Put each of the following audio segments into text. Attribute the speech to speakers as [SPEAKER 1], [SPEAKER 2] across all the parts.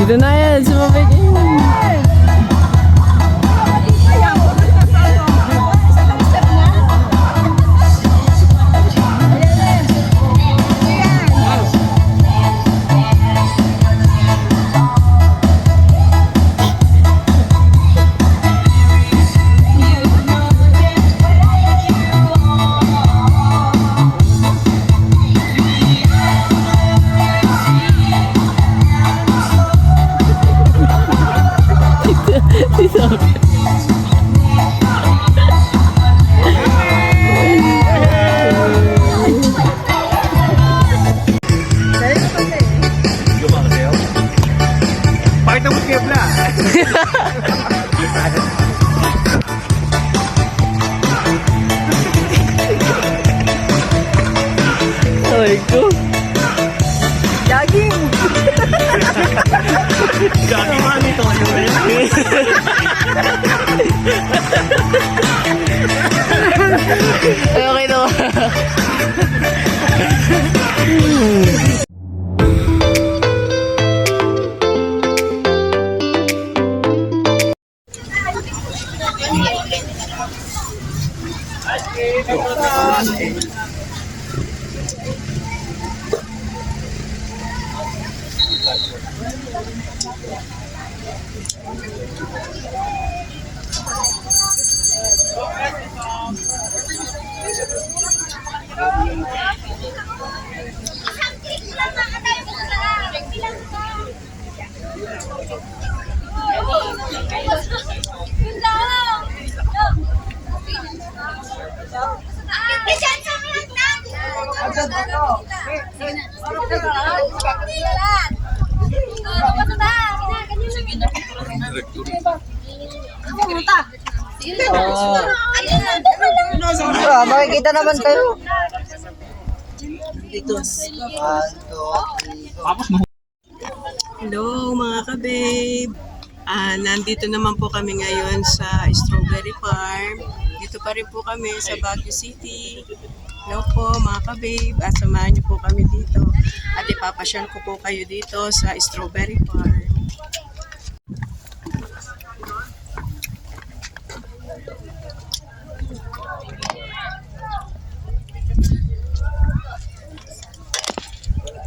[SPEAKER 1] Dito na yan, sumabay kayo. Ay ko.
[SPEAKER 2] Jogging!
[SPEAKER 3] Jogging man ito.
[SPEAKER 1] Okay na.
[SPEAKER 2] Makikita naman kayo.
[SPEAKER 4] Hello mga ka-babe! Nandito naman po kami ngayon sa Strawberry Farm. Dito pa rin po kami sa Baguio City. Hello po mga ka-babe, samahan niyo po kami dito. At ipapasyal ko po kayo dito sa Strawberry Farm.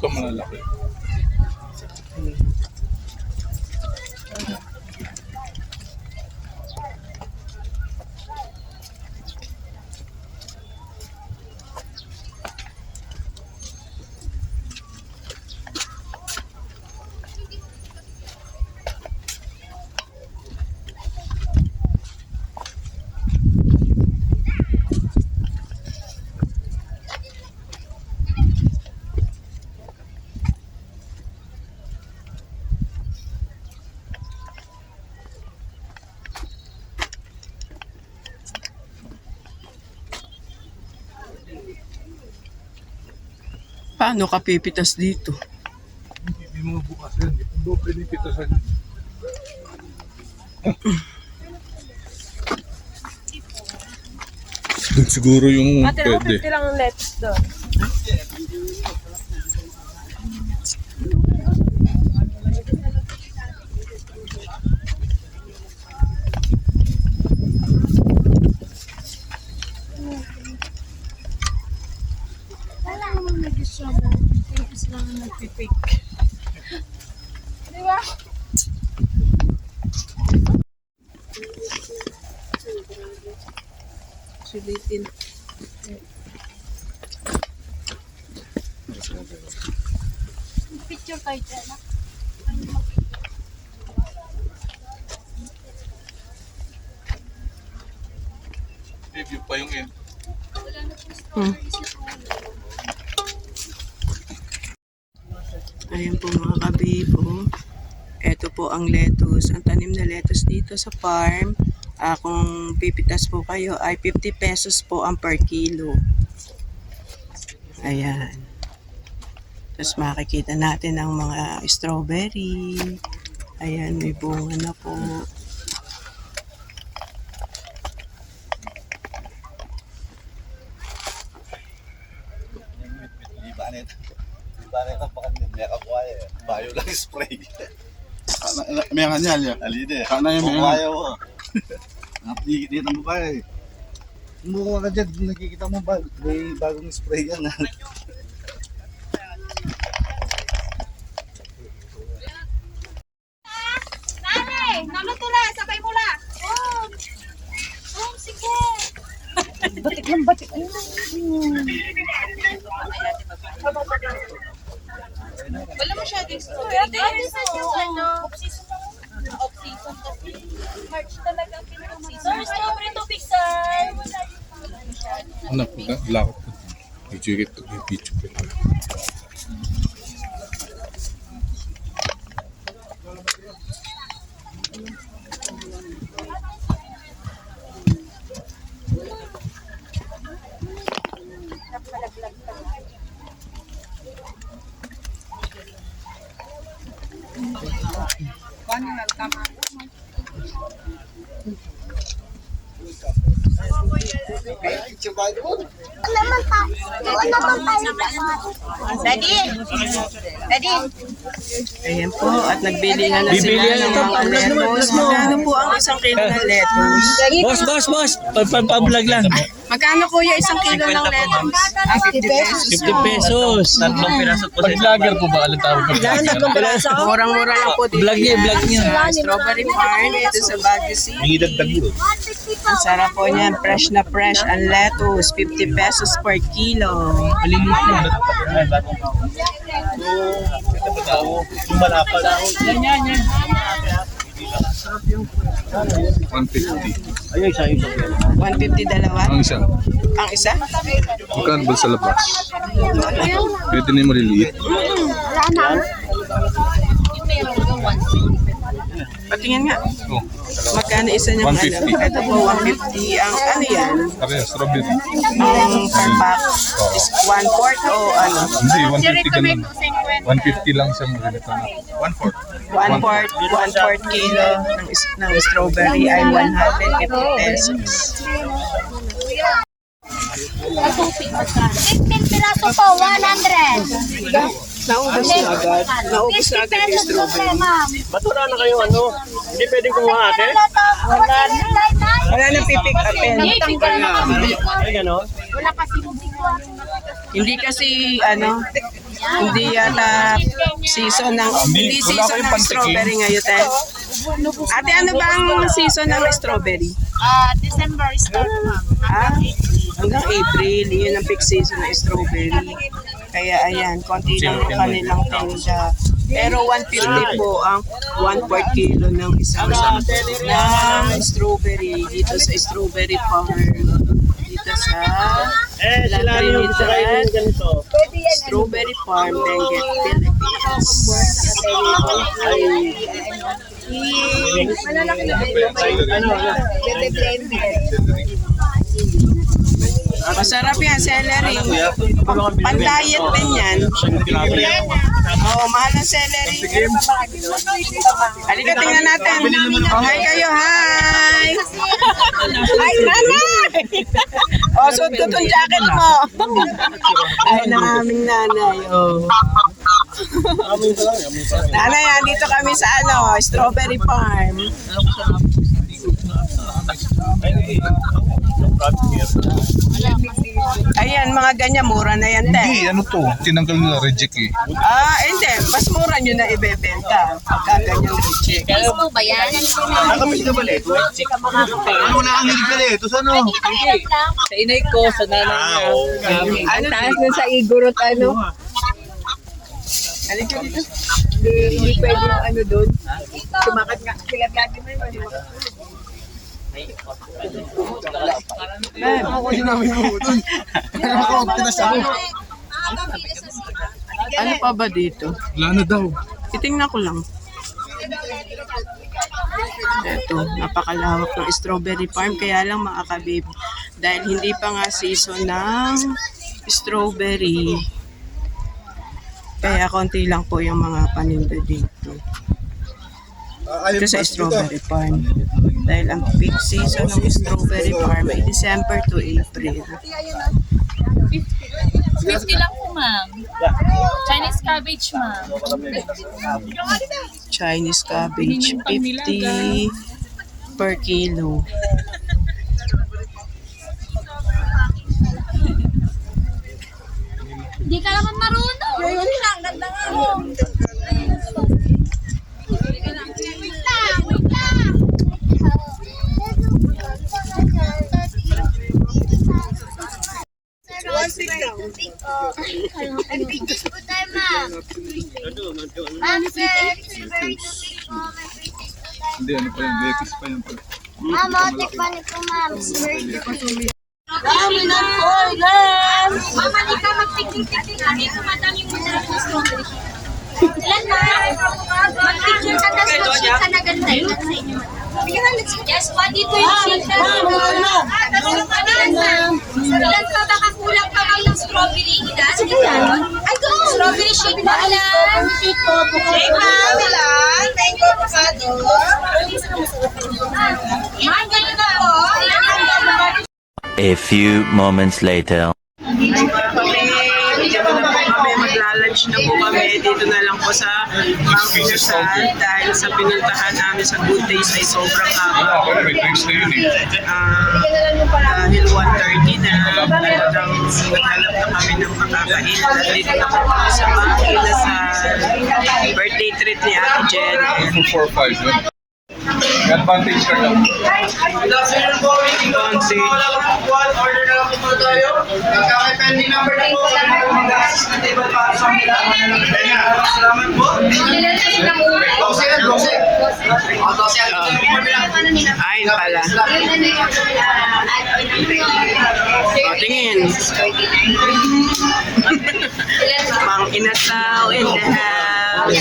[SPEAKER 3] Ito malalaki.
[SPEAKER 4] Paano ka pipitas dito?
[SPEAKER 3] Hindi mga bukas yan. Hindi pinipitasan. Siguro yung pwede.
[SPEAKER 2] lang let's doon.
[SPEAKER 4] Sulitin.
[SPEAKER 2] Picture tayo dyan.
[SPEAKER 3] Review pa yung end.
[SPEAKER 4] Ayan po mga ka-babe. Ito po ang lettuce. Ang tanim na lettuce dito sa farm. Kung pipitas po kayo ay 50 pesos po ang per kilo. Ayan. Tapos makikita natin ang mga strawberry. Ayan, may bunga na po.
[SPEAKER 5] Iba nito. Iba nito. Baka hindi ako kaya. Bayo lang spray. May kanyal ya. Alide. Sana yung may ayaw mo. Nakikita mo pa eh. Mukha ka dyan, nakikita mo ba? May bagong spray yan.
[SPEAKER 6] Nanay, naluto na, sabay mo na. Oh, oh, sige.
[SPEAKER 2] Batik ng batik.
[SPEAKER 6] Wala masyadong strawberry. This is yung off-season na. Off-season kasi. March talagang pinag-off-season. Sir, strawberry to big sir.
[SPEAKER 3] Anak ko na, lakot ko. Picture ko.
[SPEAKER 6] Daddy! Daddy!
[SPEAKER 4] Ayan po, at nagbili nga na sila ng mga lettuce. Magkano po ang isang kilo ng lettuce?
[SPEAKER 1] Boss. Pag-vlog lang.
[SPEAKER 4] Magkano kuya isang kilo ng lettuce?
[SPEAKER 1] 50 pesos. Tatlong piraso po. Pag-vlogger po ba? Alam tawag ka vlogger?
[SPEAKER 4] Murang-mura lang po dito.
[SPEAKER 1] Vlog niya.
[SPEAKER 4] Strawberry farm dito sa Baguio City. Ang sarap po niyan, fresh na fresh ang lettuce, 50 pesos per kilo.
[SPEAKER 1] Malinis na. Yan.
[SPEAKER 3] 150.
[SPEAKER 4] 150 dalawa.
[SPEAKER 3] Ang isa.
[SPEAKER 4] Ang isa?
[SPEAKER 3] Magkano ba sa labas? Pwede na yung maliliit.
[SPEAKER 4] Patingin nga.
[SPEAKER 3] Oh,
[SPEAKER 4] Magkano isa niyang
[SPEAKER 3] 150.
[SPEAKER 4] ano? Ito po 150. Ang ano yan?
[SPEAKER 3] parehas, strawberry.
[SPEAKER 4] Ang per pack is 1/4 o ano?
[SPEAKER 3] Hindi, 150 ka lang. 150 lang siyang ganito na. 1/4.
[SPEAKER 4] 1/4 kilo ng strawberry ay 150 pesos.
[SPEAKER 6] 15 piraso po, 100.
[SPEAKER 4] Naubos na agad. Naubos na agad yung strawberry.
[SPEAKER 7] Batura na kayo ano? Hindi pwedeng kumuha ate?
[SPEAKER 4] Wala nang pipick upin.
[SPEAKER 7] Ay gano'n?
[SPEAKER 6] Wala kasi
[SPEAKER 4] Hindi kasi ano, hindi yata season ng season ng strawberry ngayon, te. Ate, ano ba ang season ng strawberry?
[SPEAKER 6] December start, ma'am.
[SPEAKER 4] Ah, hanggang April, yun ang peak season ng strawberry. Kaya ayan, konti lang yung kanilang tinda. Pero 150 po ang 1/4 kilo ng isang ng strawberry dito sa strawberry farm. Dito sa
[SPEAKER 7] Sila rin yung sakay ng ganito.
[SPEAKER 4] Strawberry Farm, Benguet, Philippines. Masarap yan, celery. Pan-diet din yan. Oo, mahal ang celery. Halika, tingnan natin. Hi kayo, hi! Hi, nanay! O, suot ko itong jacket mo. Ay, ng aming nanay. Oh. Nanay, andito kami sa Strawberry Farm. Ayan, mga ganyan, mura na yan, te.
[SPEAKER 3] Hindi, ano to? Tinanggal nila reject eh.
[SPEAKER 4] Hindi. Mas mura nyo na ibebenta. Pagka ganyan reject.
[SPEAKER 6] Facebook ba yan?
[SPEAKER 5] Nakapis na bali. Ano na ang hilig bali? Ito sa ano?
[SPEAKER 1] Sa inay ko, sa nanay niya.
[SPEAKER 4] Ano
[SPEAKER 2] Taas na sa igurot ano.
[SPEAKER 4] Halika dito.
[SPEAKER 2] Hindi pwede yung ano doon. Sumakat nga. Sila dati mo yun.
[SPEAKER 5] Ako din namin mo doon. Ako, pinasama.
[SPEAKER 4] Ano pa ba dito?
[SPEAKER 3] Wala na daw.
[SPEAKER 4] Itingnan ko lang. Ito, napakalawak ng strawberry farm. Kaya lang mga kabib, dahil hindi pa nga season ng strawberry, kaya konti lang po yung mga paninda dito. Ito sa strawberry farm. Dahil ang peak season ng strawberry farm ay December to April.
[SPEAKER 6] 50 lang po, ma'am. Chinese cabbage, ma'am.
[SPEAKER 4] Chinese cabbage, 50 per kilo.
[SPEAKER 6] Hindi ka naman marunong. Ayun lang, ganda nga mo. Wait lang, wait lang.
[SPEAKER 3] Hindi, ano pa yun? Lettuce pa yun.
[SPEAKER 8] Ma'am, tikpan niyo po, ma'am.
[SPEAKER 6] Dami ng corner! Mama, di ka mag-picnic-picnic kami kung madaming masarap na strawberry. Ilan na? Mag-picture ka na mag-sheet ka na ganda. Ilan sa inyo? Yes, pa dito yung sheet ka. Ilan pa baka kulang pa kayo ng strawberry? Ilan? Ay, go! Strawberry sheet ba? Ilan? Hey, ma'am, ilan? Thank you, Pasado. Ma'am, ganyan na po.
[SPEAKER 9] A few moments later.
[SPEAKER 4] Kami magla-lunch na po kami. Dito na lang po sa Mount Inasal dahil sa pinuntahan namin sa Good Days ay sobrang haba.
[SPEAKER 3] Ako na, may drinks na yun eh.
[SPEAKER 4] Dahil 1:30 na, talagang naghanap na kami ng makakain. At dito na po kami sa Mount Inasal. Birthday treat ni Ate Jen.
[SPEAKER 3] 245 yun. May advantage ka lang.
[SPEAKER 7] Order na lang po tayo. Pending number na po. Mag-assist na table para sa kanila. Salamat po.
[SPEAKER 4] Ayun pala. O, tingin. Pang Inasal in the house.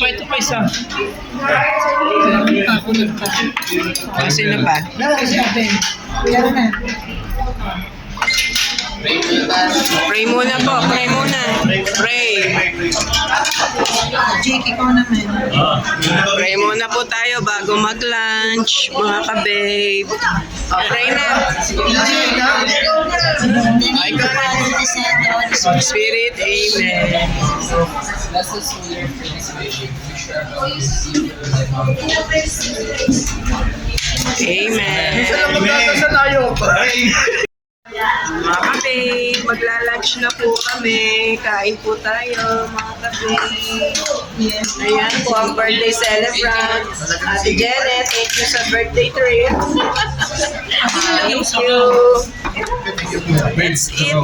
[SPEAKER 1] Ito pa isa.
[SPEAKER 4] Kasi na pa? Pray muna po, pray muna. Pray. Pray muna po tayo bago mag-lunch, mga ka-babe. O, pray na. Ay, God. Spirit, amen. Amen. Mga ka-babe, magla-lunch na po kami. Kain po tayo, mga ka-babe. Ayan po ang birthday celebrant. Ate Janet, thank you sa birthday treat. Thank you. That's it.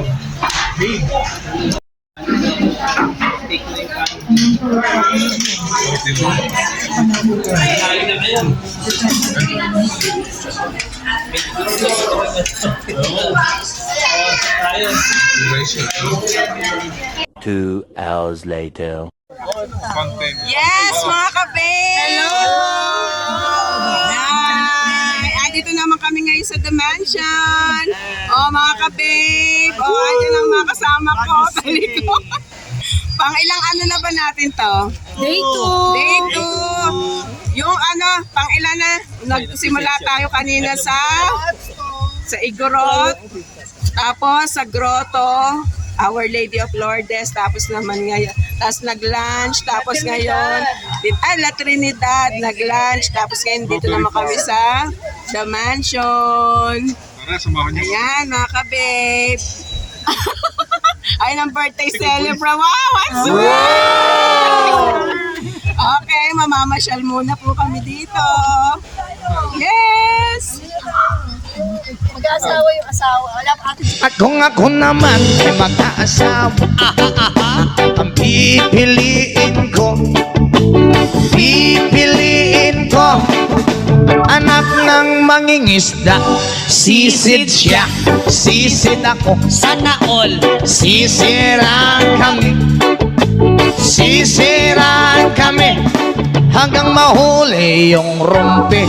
[SPEAKER 9] Two hours later.
[SPEAKER 3] Content.
[SPEAKER 4] Yes, mga ka-babe! Hello! Hi! Andito naman kami ngayon sa The Mansion. Oh, mga ka-babe! Oh, andyan ang mga kasama ko sa likod. Pang ilang ano na ba natin to?
[SPEAKER 6] Day 2.
[SPEAKER 4] Day 2. Yung ano, pang ilan na? Nagsimula tayo kanina sa Igorot. Tapos sa Grotto, Our Lady of Lourdes. Tapos naman ngayon, tapos nag-lunch. Tapos ngayon, La Trinidad, nag-lunch. Tapos ngayon, dito naman kami sa The Mansion.
[SPEAKER 3] Tara, samahan niyo.
[SPEAKER 4] Ayan, mga ka-babe. Ay, ng birthday celebrant. Wow, what's Okay, mamamasyal muna po kami dito. Yes!
[SPEAKER 6] Mag-aasawa yung asawa. Wala pa ate.
[SPEAKER 10] At kung ako naman ay mag-aasawa, ang pipiliin ko, anak ng mangingisda. Sisid siya, sisid ako. Sana all. Sisirang kami, Sisiraan kami hanggang mahuli yung rumpi.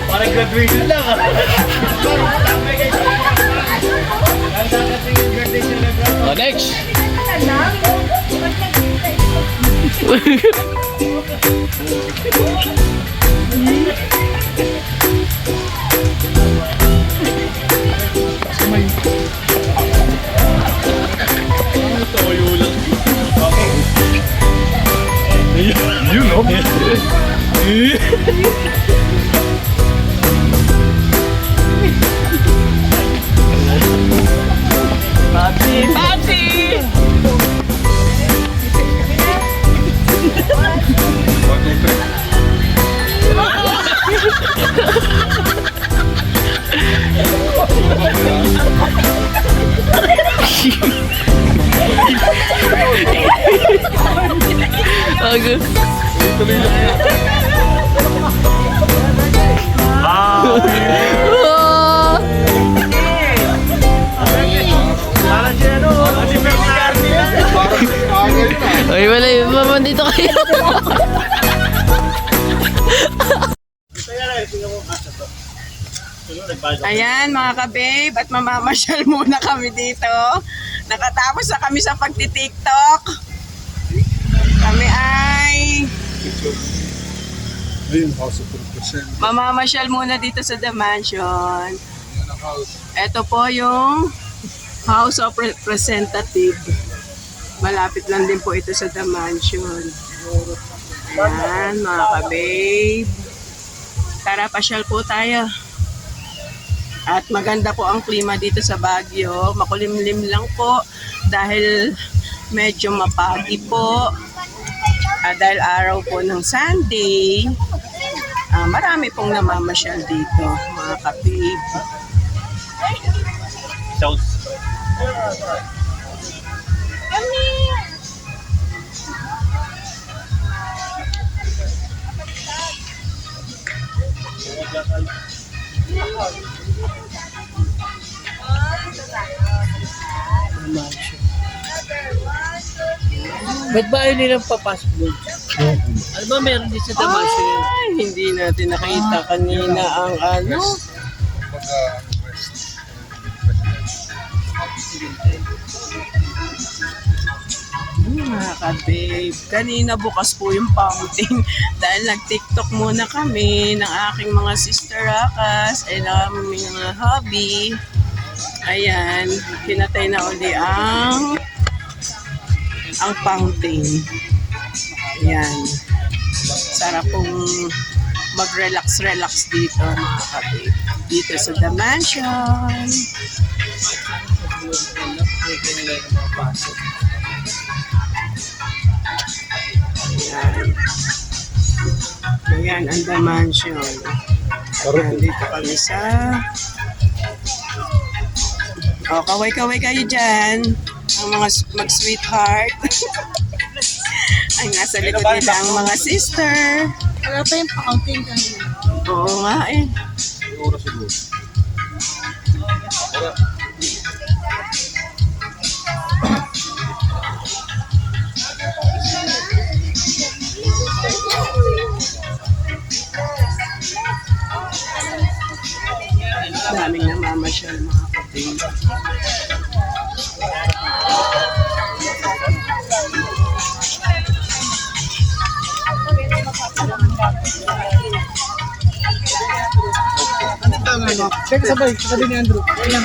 [SPEAKER 1] Parang graduation lang. Oh, next. Toyo lang.
[SPEAKER 3] You know.
[SPEAKER 4] Papsi!
[SPEAKER 1] Ay, wala yung mama dito kayo.
[SPEAKER 4] Ayan mga ka-babe, at mamamasyal muna kami dito. Nakatapos na kami sa pagti-TikTok. Kami ay mamamasyal muna dito sa The Mansion. Ito po yung House of Representative. Malapit lang din po ito sa The Mansion. Ayan mga ka-babe. Tara, pasyal po tayo. At maganda po ang klima dito sa Baguio. Makulimlim lang po dahil medyo mapagi po. Dahil araw po ng Sunday, marami pong namamasyal dito, mga kapib.
[SPEAKER 1] Ba't ba ayaw nilang papasok doon? Ano ba meron din sa Damasio yun?
[SPEAKER 4] Ay, hindi natin nakita kanina ang ano. Mga ka-babe, kanina bukas po yung fountain dahil nag-TikTok muna kami ng aking mga sister rakas ay aming mga hobby. Ayan, pinatay na uli ang fountain. Ayan. Sarap pong mag-relax dito mga kapatid. Dito sa The Mansion. Ayan. Ayan ang The Mansion. Ayan, dito kami sa... O, kaway-kaway kayo dyan. Ang mga mag-sweetheart. Ay, nasa likod nila ang mga sister.
[SPEAKER 6] Wala pa yung fountain kanina.
[SPEAKER 4] Oo nga eh. Daming namamasyal mga kapatid.
[SPEAKER 5] Check sabay ni Andrew. Ilan?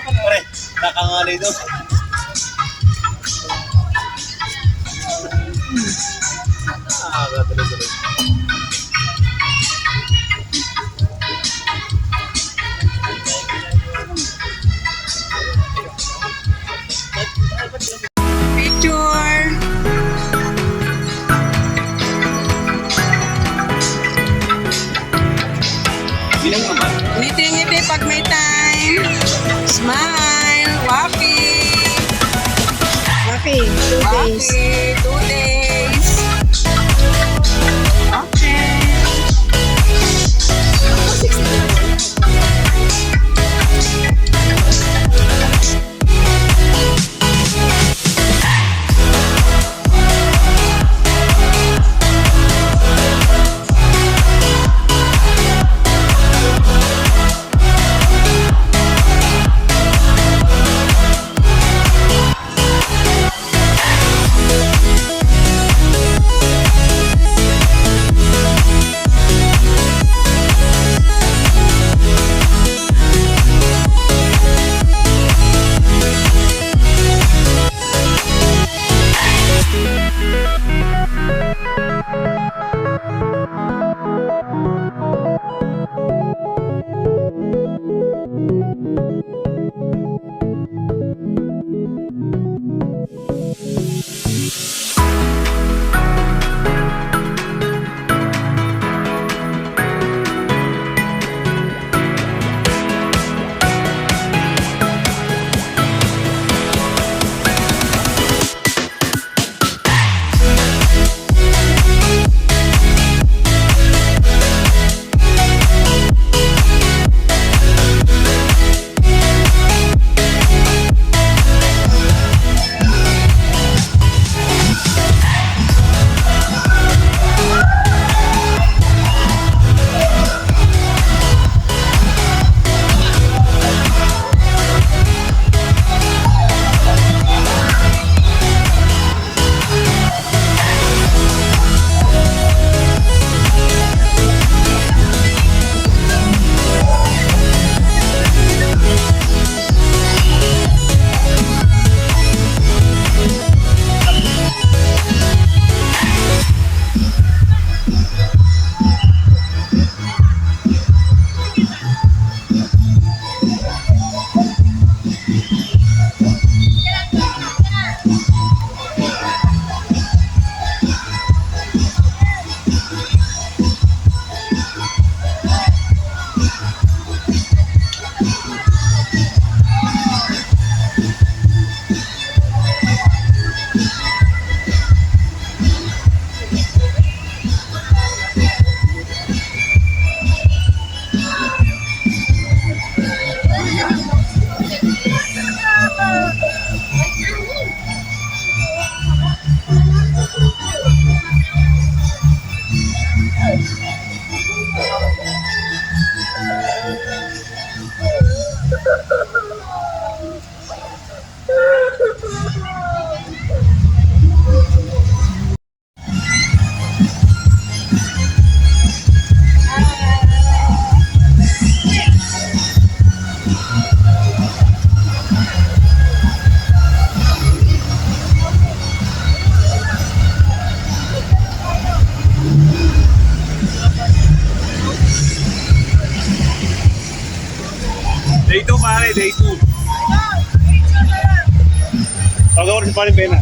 [SPEAKER 7] Pare, nakangali doon. Tuloy.
[SPEAKER 4] pag may time. Smile. Wafi.
[SPEAKER 2] Wafi, 2 days.
[SPEAKER 4] Wafi, 2 days. Okay.
[SPEAKER 3] Day 2 pare, day 2. Tawag ako si Pare Pena.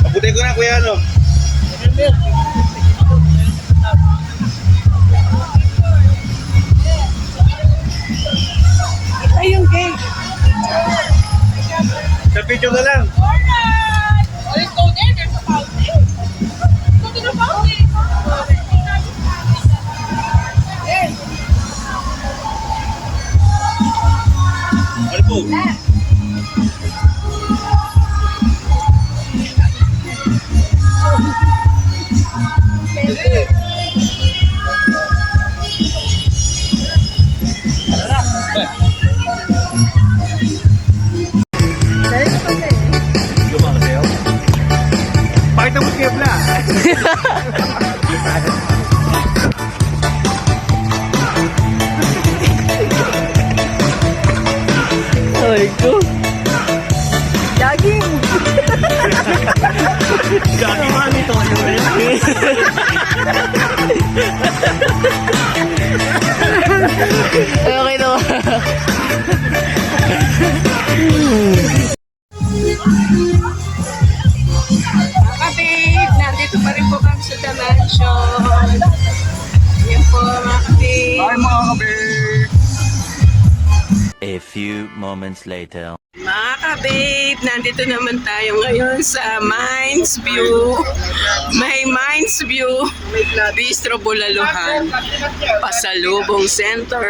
[SPEAKER 3] Abutay ko na kuya ano.
[SPEAKER 4] Ayun, cake.
[SPEAKER 3] Sa video ka lang.
[SPEAKER 6] Let's go there. There's a fountain. Go to the fountain.
[SPEAKER 3] Ano po? Pakita mo si Ebla.
[SPEAKER 1] Ay ko.
[SPEAKER 2] Jogging!
[SPEAKER 1] Gagi mami to. Okay to.
[SPEAKER 4] Kapit, nandito pa rin po kami sa The Mansion. Yan po mga kapit.
[SPEAKER 3] Hi mga kabe.
[SPEAKER 9] A few moments later.
[SPEAKER 4] Mga ka-babe, nandito naman tayo ngayon sa Mines View. May Mines View Bistro Bulaluhan. Pasalubong Center.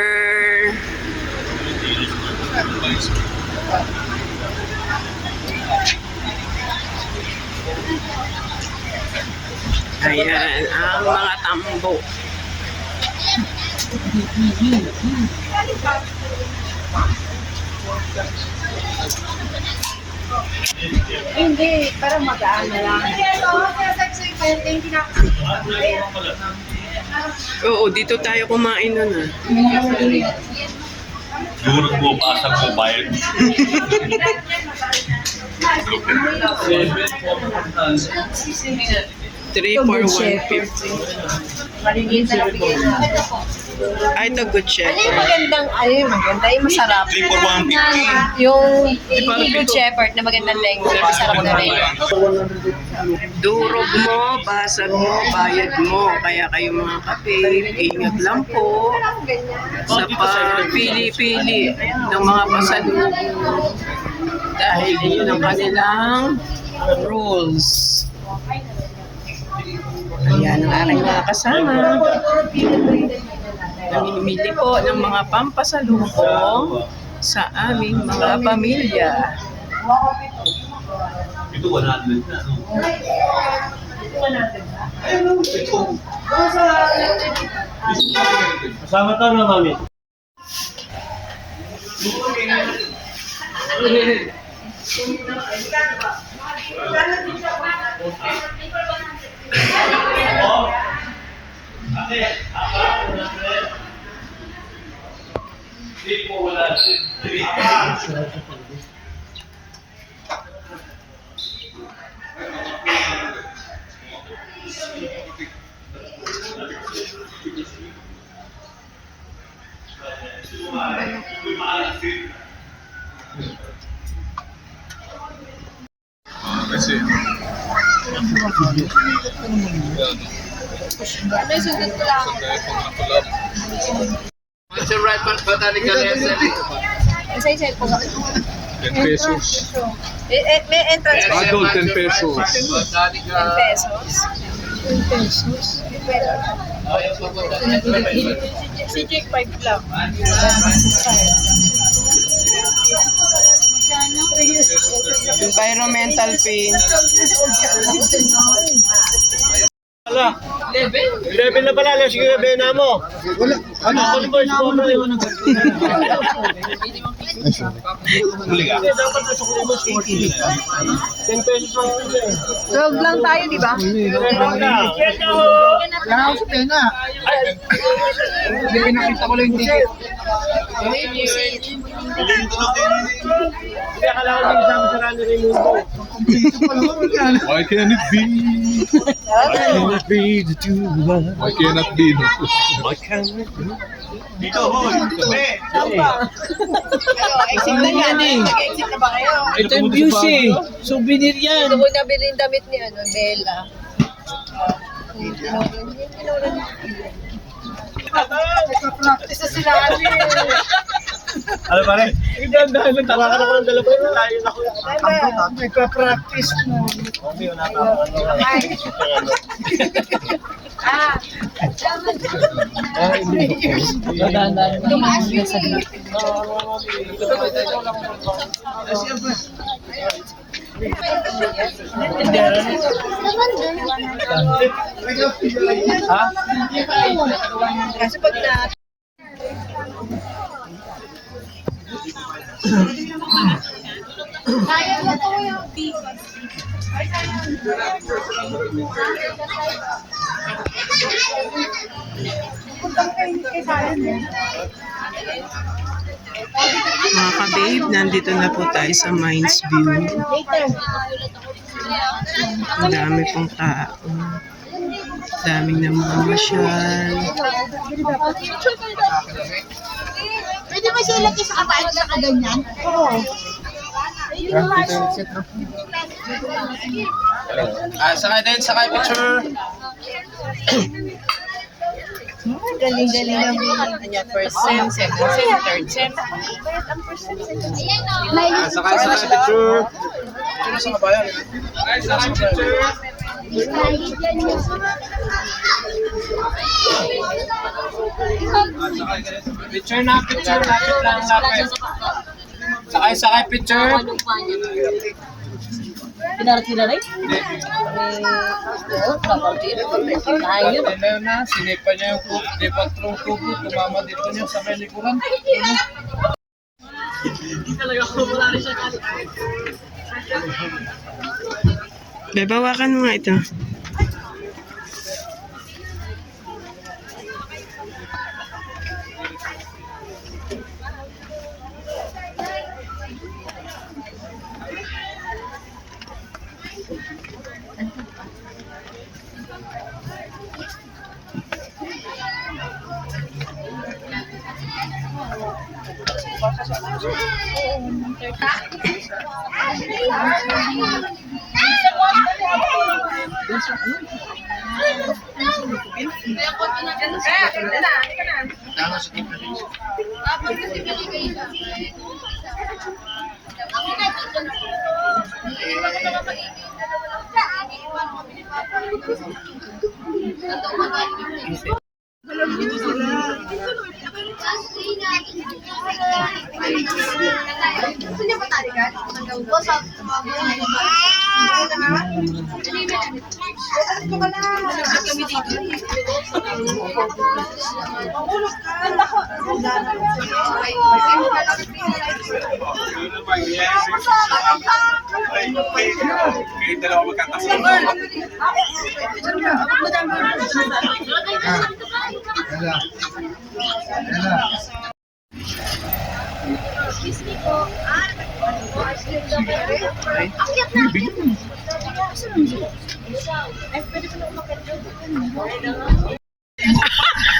[SPEAKER 4] Ayan, ang mga tambo.
[SPEAKER 2] Hindi, parang magaan na lang.
[SPEAKER 4] Oo, dito tayo kumain na na.
[SPEAKER 3] Durog mo, basag mo, bayad.
[SPEAKER 4] 3 for 150. Ay, ito good shepherd.
[SPEAKER 2] Magandang, maganda, yung masarap.
[SPEAKER 3] 3 for 150.
[SPEAKER 2] Yung good shepherd na magandang length, masarap na rin.
[SPEAKER 4] Durog mo, basag mo, bayad mo. Kaya kayo mga ka-babe, ingat lang po sa pagpili-pili ng mga pasalubong. Dahil yun ang kanilang rules. Ayan ang aking mga kasama. Namimili po ng mga pampasalubong sa aming mga pamilya.
[SPEAKER 3] Ito 100 na, no?
[SPEAKER 1] Kasama to na, mami.
[SPEAKER 3] Kasi,
[SPEAKER 2] Isa-isa po.
[SPEAKER 3] 10 pesos.
[SPEAKER 2] May entrance fee.
[SPEAKER 3] Adult, 10 pesos.
[SPEAKER 2] 10 pesos. 10 pesos. Si Jake 5 lang.
[SPEAKER 4] Environmental fee.
[SPEAKER 1] 11 na pala, alas sige, bena mo.
[SPEAKER 5] Wala. Ano?
[SPEAKER 1] Ano ba yung
[SPEAKER 3] Huli ka.
[SPEAKER 1] 10 pesos lang yun.
[SPEAKER 2] Dog lang tayo, di ba?
[SPEAKER 5] Kaya ako sa pena. Hindi pinakita ko lang yung ticket.
[SPEAKER 1] Hindi, akala ko din isama sa Rani Raimundo.
[SPEAKER 3] Why can't it be? Why cannot be? Dito, hoy.
[SPEAKER 2] Exit na yan eh. Nag-exit na ba kayo?
[SPEAKER 1] Ito yung views eh. Souvenir yan.
[SPEAKER 2] Gusto ko nabili yung damit ni Bella. Practice na sila kasi.
[SPEAKER 1] Ano pare? Dahan-dahan lang. Tawakan ako ng dalawa. Tayo na ko.
[SPEAKER 5] Nagpa-practice mo.
[SPEAKER 1] Okay, wala pa ako.
[SPEAKER 2] Tumaas yun eh. Kasi pag na...
[SPEAKER 6] Kaya mo po yung
[SPEAKER 4] Mga ka-babe, nandito na po tayo sa Mines View. Ang dami pong tao. Daming namamasyal.
[SPEAKER 6] Pwede ba siya ilagay sa kabayan sa kaganyan? Oo.
[SPEAKER 7] Sakay din, sakay picture.
[SPEAKER 2] galing-galing ang binigyan niya. First sem, second sem, third sem.
[SPEAKER 3] Sakay picture. Sino sa kabayan? Sakay picture. Picture na, picture. Lapit lang, lapit. Sakay, picture.
[SPEAKER 2] Pinarat sila rin?
[SPEAKER 3] Ayun na, sinipa niya yung tubo. Di pa tubo, tumama dito niya sa may likuran.
[SPEAKER 4] Babawakan mo nga ito.
[SPEAKER 3] Kayong dalawa magkakasama.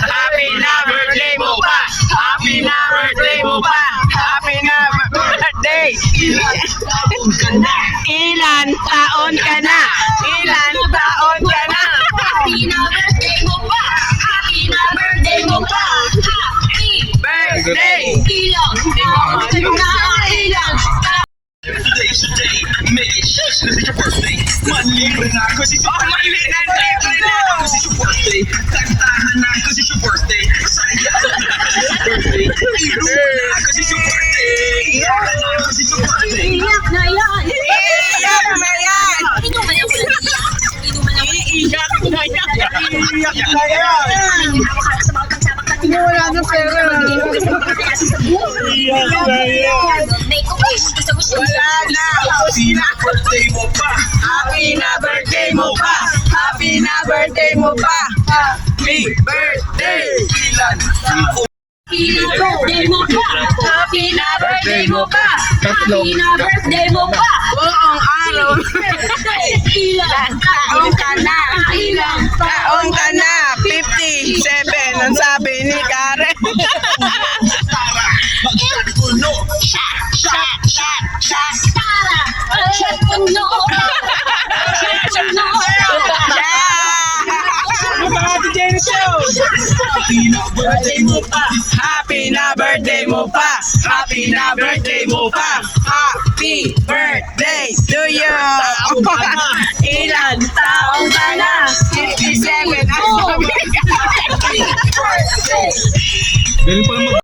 [SPEAKER 4] Happy na birthday mo pa! Happy na birthday mo pa! Happy na birthday! Ilan taon ka na? Ilan taon ka na?
[SPEAKER 6] Happy na birthday mo pa! Happy na birthday mo pa! Happy
[SPEAKER 4] Birthday!
[SPEAKER 6] ilang taon na ilang
[SPEAKER 7] Today's the day, make it shake, cause it's your birthday. Manlibre na, cause it's your birthday. Cause it's your birthday. Kantahan na, cause it's your birthday. Saya na, cause it's your birthday. Iluwa na, cause it's your birthday. Iyak na, cause it's your birthday.
[SPEAKER 6] iyak na yan!
[SPEAKER 4] Iyak na yan!
[SPEAKER 6] Ino man yung
[SPEAKER 4] Iiyak na yan!
[SPEAKER 3] Iyak na yan!
[SPEAKER 6] sa mga pagsabak natin.
[SPEAKER 2] Wala na pera.
[SPEAKER 3] Iyak na yan!
[SPEAKER 6] Make a wish, isang wish.
[SPEAKER 4] Wala na!
[SPEAKER 7] Happy na birthday mo pa.
[SPEAKER 4] Happy na birthday mo pa! Happy na birthday mo pa! Happy birthday!
[SPEAKER 7] Ilan?
[SPEAKER 6] Happy na birthday mo pa! Happy na birthday mo pa! Happy na birthday mo pa!
[SPEAKER 4] Buong araw!
[SPEAKER 6] Ilang
[SPEAKER 4] Taon ka na!
[SPEAKER 6] ilang
[SPEAKER 4] Taon ka na! 57 ang sabi ni Karen.
[SPEAKER 7] Tara, mag-shot puno. Shot, shot, shot, shot.
[SPEAKER 6] Tara! Shot puno! Shot puno!
[SPEAKER 7] Happy na birthday mo pa.
[SPEAKER 4] Happy na birthday mo pa! Happy na birthday mo pa! Happy birthday to you! Ilan taong ka na? 57 ang sabi ni Karen.
[SPEAKER 3] Galing pala